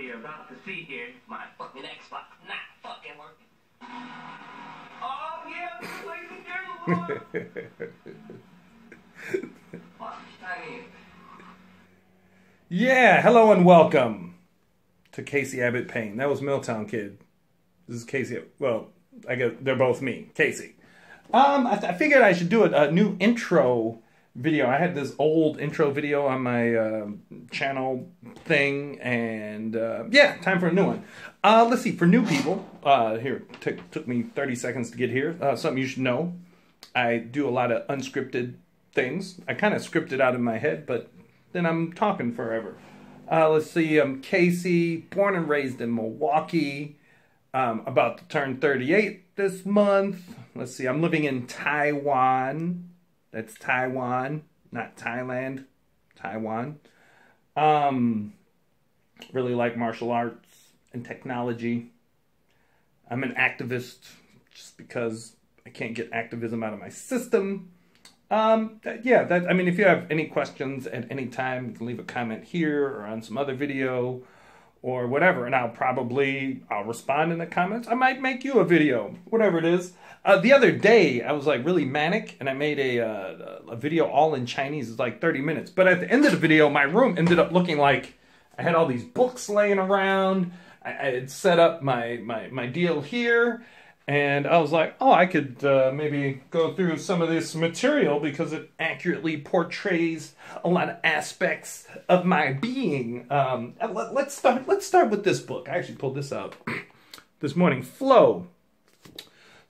you're about to see here, my fucking Xbox not fucking working. Oh, yeah, ladies and gentlemen. Yeah, hello and welcome to Casey Abbott Payne. That was Milltown Kid. This is Casey. Well, I guess they're both me, Casey. I figured I should do a new intro video. I had this old intro video on my channel thing, and yeah, time for a new one. Let's see, for new people, here, took me 30 seconds to get here. Something you should know, I do a lot of unscripted things. I kind of script it out in my head, but then I'm talking forever. Let's see, I'm Casey, born and raised in Milwaukee, about to turn 38 this month. Let's see, I'm living in Taiwan. That's Taiwan, not Thailand, Taiwan. Really like martial arts and technology. I'm an activist just because I can't get activism out of my system. Yeah, I mean, if you have any questions at any time, you can leave a comment here or on some other video or whatever, and I'll respond in the comments. I might make you a video, whatever it is. The other day, I was like really manic, and I made a video all in Chinese. It's like 30 minutes. But at the end of the video, my room ended up looking like I had all these books laying around. I had set up my deal here, and I was like, oh, I could maybe go through some of this material because it accurately portrays a lot of aspects of my being. Let's start with this book. I actually pulled this out this morning. Flow.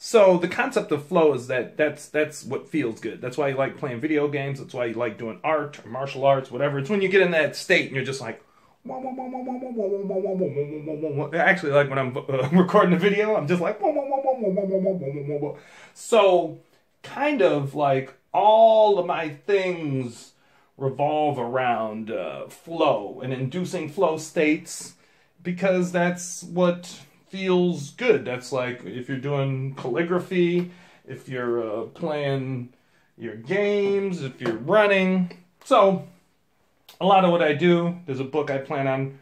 So the concept of flow is that's what feels good. That's why you like playing video games. That's why you like doing art or martial arts, whatever. It's when you get in that state and you're just like, actually, like when I'm recording a video, I'm just like, so kind of like all of my things revolve around flow and inducing flow states because that's what feels good. That's like if you're doing calligraphy, if you're playing your games, if you're running. So a lot of what I do, there's a book I plan on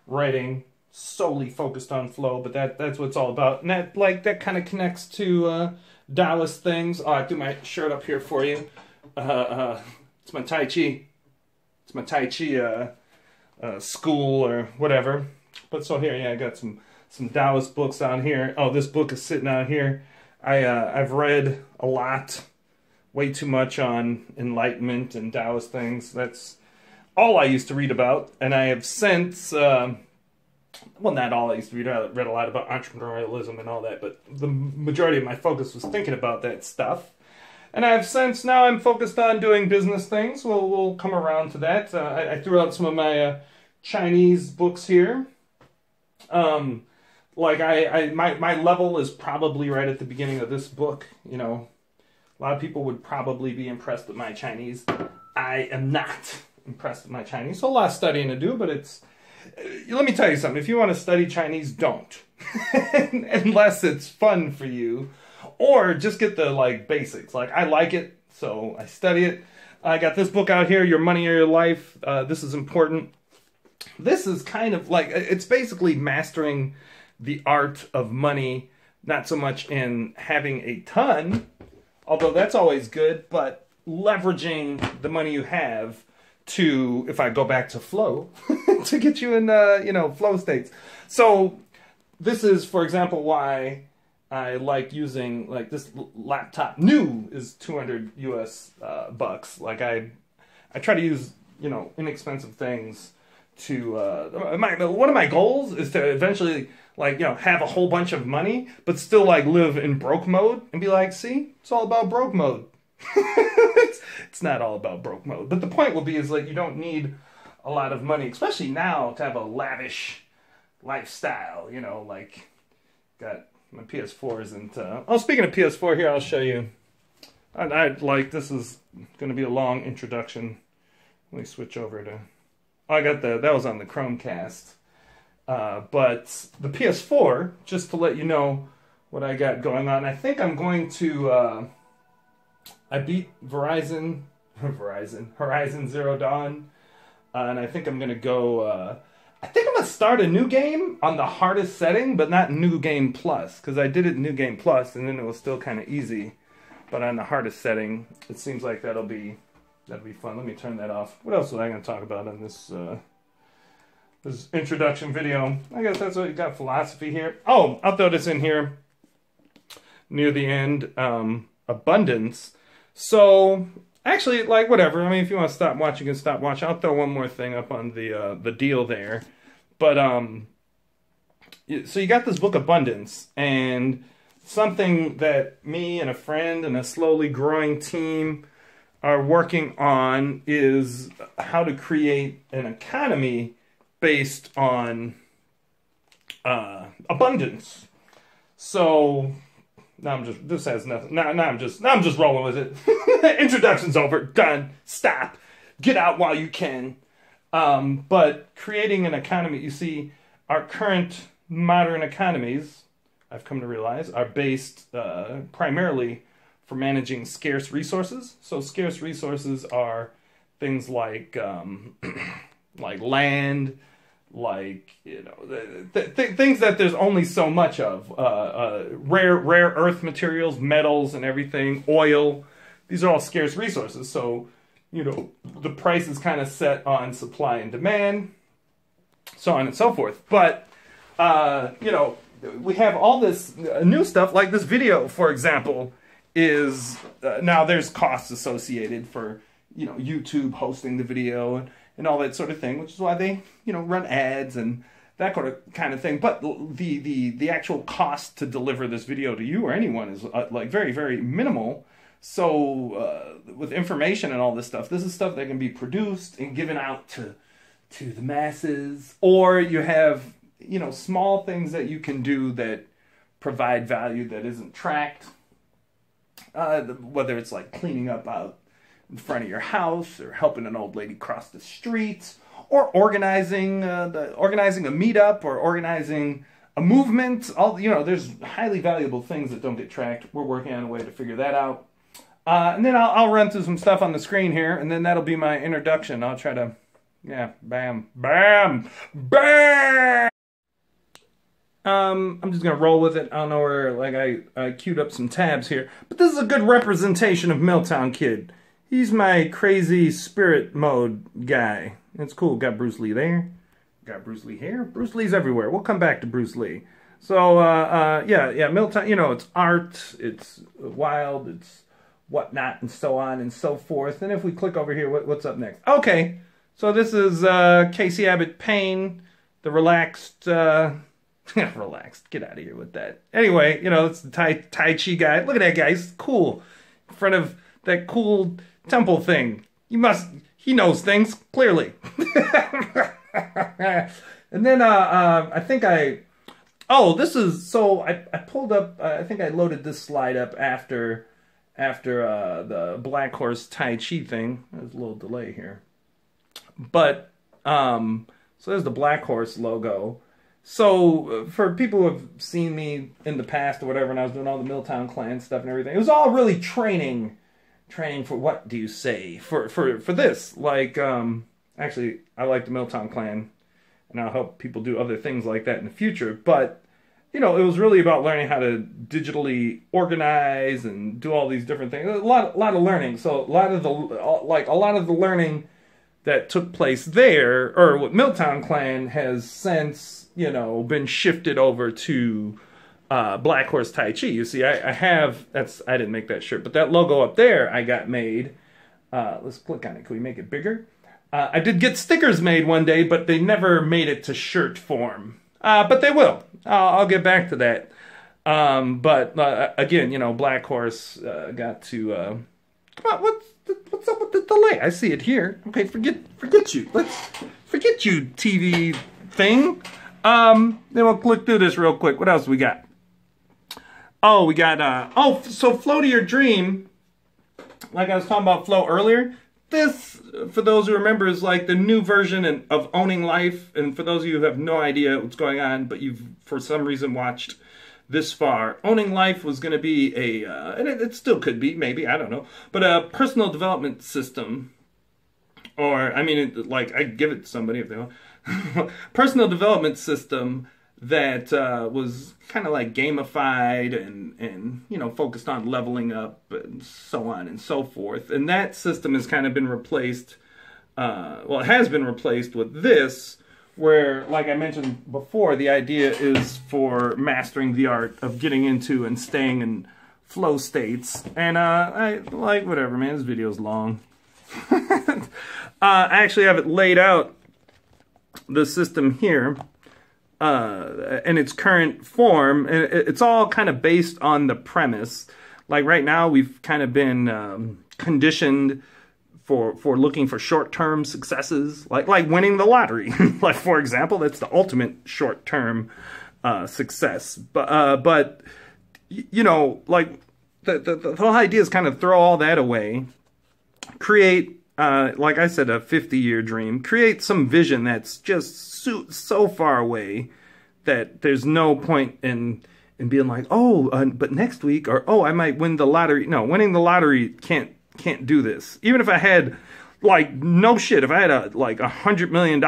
writing solely focused on flow, but that's what it's all about. And that kind of connects to Taoist things. Oh, I threw my shirt up here for you. It's my Tai Chi. It's my Tai Chi school or whatever. But so here, yeah, I got some Taoist books on here. Oh, this book is sitting out here. I've read a lot, way too much on enlightenment and Taoist things. That's all I used to read about, and I have since, well, not all I used to read. I read a lot about entrepreneurialism and all that, but the majority of my focus was thinking about that stuff. And I have since, now I'm focused on doing business things. We'll come around to that. I threw out some of my Chinese books here. Like my level is probably right at the beginning of this book. You know, a lot of people would probably be impressed with my Chinese. I am not impressed with my Chinese. So a lot of studying to do, but it's, let me tell you something. If you want to study Chinese, don't. Unless it's fun for you. Or just get the like basics. Like I like it, so I study it. I got this book out here, Your Money or Your Life. This is important. This is kind of like, it's basically mastering the art of money, not so much in having a ton, although that's always good, but leveraging the money you have to, if I go back to flow, to get you in, you know, flow states. So this is, for example, why I like using, like, this laptop. New is 200 US bucks. Like, I try to use, you know, inexpensive things to, one of my goals is to eventually, like, you know, have a whole bunch of money, but still, like, live in broke mode and be like, see, it's all about broke mode. It's not all about broke mode. But the point will be is, like, you don't need a lot of money, especially now, to have a lavish lifestyle, you know, like, got my PS4 isn't, oh, speaking of PS4, here, I'll show you. Like, this is going to be a long introduction. Let me switch over to, oh, I got that was on the Chromecast. But the PS4, just to let you know what I got going on, I think I'm going to, I beat Horizon Zero Dawn, and I think I'm going to go, I I think I'm going to start a new game on the hardest setting, but not New Game Plus, because I did it in New Game Plus, and then it was still kind of easy. But on the hardest setting, it seems like that'll be fun. Let me turn that off. What else was I going to talk about in this this introduction video? I guess that's what you got. Philosophy here. Oh, I'll throw this in here near the end. Abundance. So actually, like, whatever. I mean, if you want to stop watching, you can stop watching. I'll throw one more thing up on the deal there. But so you got this book Abundance, and something that me and a friend and a slowly growing team are working on is how to create an economy based on abundance. So now this has nothing. Now I'm just rolling with it. Introduction's over. Done. Stop. Get out while you can. But creating an economy, you see, our current modern economies, I've come to realize, are based primarily for managing scarce resources. So scarce resources are things like like land, like, you know, things that there's only so much of. Rare earth materials, metals and everything, oil. These are all scarce resources. So, you know, the price is kind of set on supply and demand, so on and so forth. But, you know, we have all this new stuff, like this video, for example, is, now there's costs associated for, you know, YouTube hosting the video and all that sort of thing, which is why they, you know, run ads and that kind of thing. But the actual cost to deliver this video to you or anyone is like very, very minimal. So with information and all this stuff, this is stuff that can be produced and given out to the masses. Or you have, you know, small things that you can do that provide value that isn't tracked. Whether it's like cleaning up out in front of your house, or helping an old lady cross the street, or organizing a meetup, or organizing a movement. All, you know, there's highly valuable things that don't get tracked. We're working on a way to figure that out. And then I'll run through some stuff on the screen here, and then that'll be my introduction. I'll try to, yeah, bam, bam, bam. I'm just gonna roll with it. I don't know where, like, I queued up some tabs here, but this is a good representation of Milltown Kid. He's my crazy spirit mode guy. It's cool. Got Bruce Lee there. Got Bruce Lee here. Bruce Lee's everywhere. We'll come back to Bruce Lee. So, yeah, Milltown, you know, it's art, it's wild, it's whatnot, and so on and so forth. And if we click over here, what's up next? Okay, so this is Casey Abbott Payne, the relaxed, relaxed, get out of here with that. Anyway, you know, it's the Tai Chi guy. Look at that guy, he's cool. In front of that cool temple thing. He knows things, clearly. And then, I think this is, so I pulled up, I think I loaded this slide up after the Black Horse Tai Chi thing. There's a little delay here. But, so there's the Black Horse logo. So, for people who have seen me in the past or whatever, when I was doing all the Milltown Clan stuff and everything, it was all really training for, what do you say, for this. Like, actually, I like the Milltown Clan, and I'll help people do other things like that in the future, but, you know, it was really about learning how to digitally organize and do all these different things. A lot of learning. So a lot of the learning that took place there, or with Milltown Clan, has since, you know, been shifted over to Black Horse Tai Chi. You see, I didn't make that shirt, but that logo up there I got made. Let's click on it. Can we make it bigger? I did get stickers made one day, but they never made it to shirt form. But they will. I'll get back to that. But again, you know, Black Horse got to. Come on, what's up with the delay? I see it here. Okay, forget you. Let's forget you, TV thing. Then we'll click through this real quick. What else we got? Oh, we got so Flow to Your Dream. Like I was talking about Flow earlier. This, for those who remember, is like the new version of Owning Life. And for those of you who have no idea what's going on, but you've, for some reason, watched this far, Owning Life was going to be and it still could be, maybe, I don't know, but a personal development system or I mean, like I give it to somebody if they want. Personal development system that was kind of like gamified and you know, focused on leveling up and so on and so forth. And that system has kind of been replaced, well, it has been replaced with this, where, like I mentioned before, the idea is for mastering the art of getting into and staying in flow states. And I like, whatever, man, this video's long. I actually have it laid out, the system here, in its current form, and it's all kind of based on the premise. Like right now, we've kind of been conditioned for looking for short-term successes, like winning the lottery. Like, for example, that's the ultimate short-term success. But you know, like the whole idea is kind of throw all that away, create, like I said, a 50-year dream, create some vision that's just so far away that there's no point in being like, oh, but next week, or oh, I might win the lottery. No, winning the lottery can't do this. Even if I had, like, no shit, if I had like $100 million,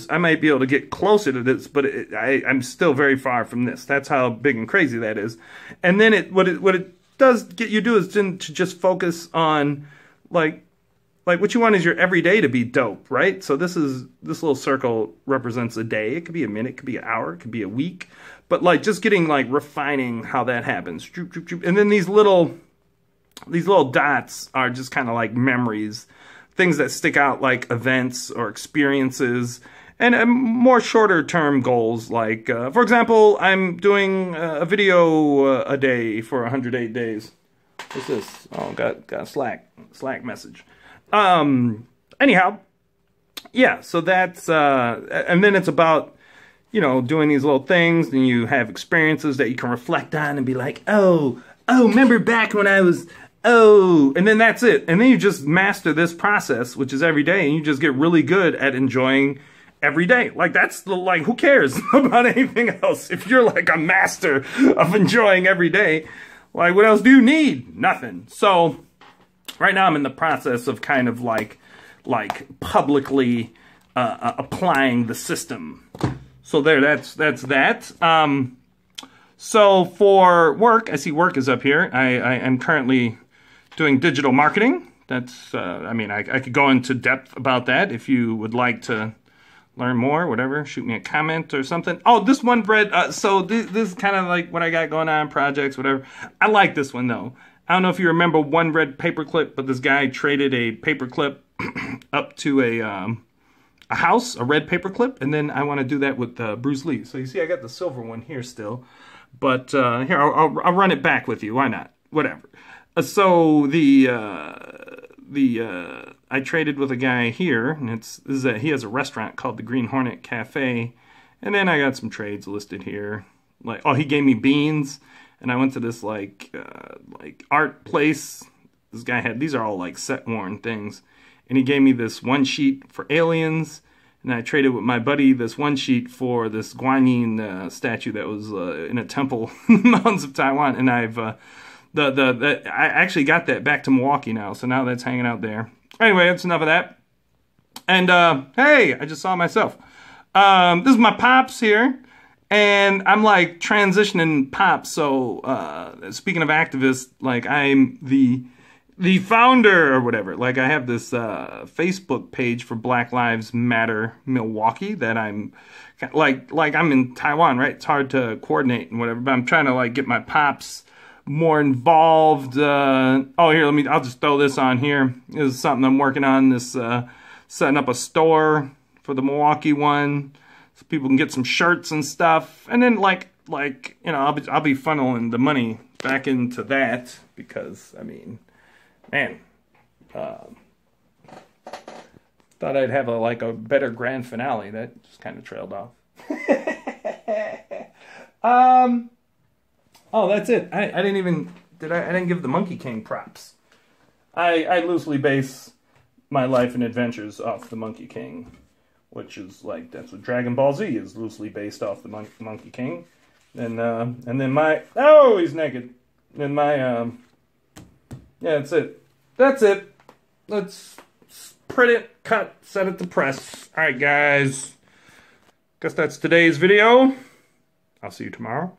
I might be able to get closer to this, but I'm still very far from this. That's how big and crazy that is. And then what it does get you to do is to just focus on like what you want is your everyday to be dope, right? So this little circle represents a day. It could be a minute, it could be an hour, it could be a week. But like just getting like refining how that happens. And then these little dots are just kind of like memories, things that stick out like events or experiences, and more shorter term goals. Like, for example, I'm doing a video a day for 108 days. What's this? Oh, got a Slack message. Anyhow, yeah, so that's, and then it's about, you know, doing these little things, and you have experiences that you can reflect on and be like, oh, remember back when I was, and then that's it. And then you just master this process, which is every day, and you just get really good at enjoying every day. Like, that's like, who cares about anything else? If you're like a master of enjoying every day, like, what else do you need? Nothing. So right now I'm in the process of kind of like publicly applying the system. So there, that's that. So for work, I see work is up here. I am currently doing digital marketing. That's, I mean, I could go into depth about that if you would like to learn more, whatever. Shoot me a comment or something. Oh, this one, Brett. So this is kind of like what I got going on, projects, whatever. I like this one, though. I don't know if you remember One Red Paperclip, but this guy traded a paperclip up to a house, a red paperclip, and then I want to do that with Bruce Lee. So you see I got the silver one here still. But here, I'll run it back with you. Why not? Whatever. So I traded with a guy here, and he has a restaurant called the Green Hornet Cafe, and then I got some trades listed here. Like, oh, he gave me beans, and I went to this like art place. This guy had, these are all like set worn things, and he gave me this one sheet for aliens, and I traded with my buddy this one sheet for this Guanyin statue that was in a temple in the mountains of Taiwan, and I've I actually got that back to Milwaukee now, so now that's hanging out there. Anyway, that's enough of that. And hey, I just saw myself. This is my pops here, and I'm like transitioning pops. So speaking of activists, like I'm the founder or whatever. Like I have this Facebook page for Black Lives Matter Milwaukee that I'm like I'm in Taiwan, right? It's hard to coordinate and whatever, but I'm trying to like get my pops more involved. Oh, here, I'll just throw this on here. This is something I'm working on, this setting up a store for the Milwaukee one so people can get some shirts and stuff. And then like you know, I'll be funneling the money back into that because, I mean, man, thought I'd have a better grand finale. That just kind of trailed off. Oh, that's it. I didn't even I didn't give the Monkey King props. I loosely base my life and adventures off the Monkey King, which is like, that's what Dragon Ball Z is loosely based off the Monkey King. And then my, oh, he's naked. Then my yeah, that's it. That's it. Let's print it, cut, send it to press. All right, guys. Guess that's today's video. I'll see you tomorrow.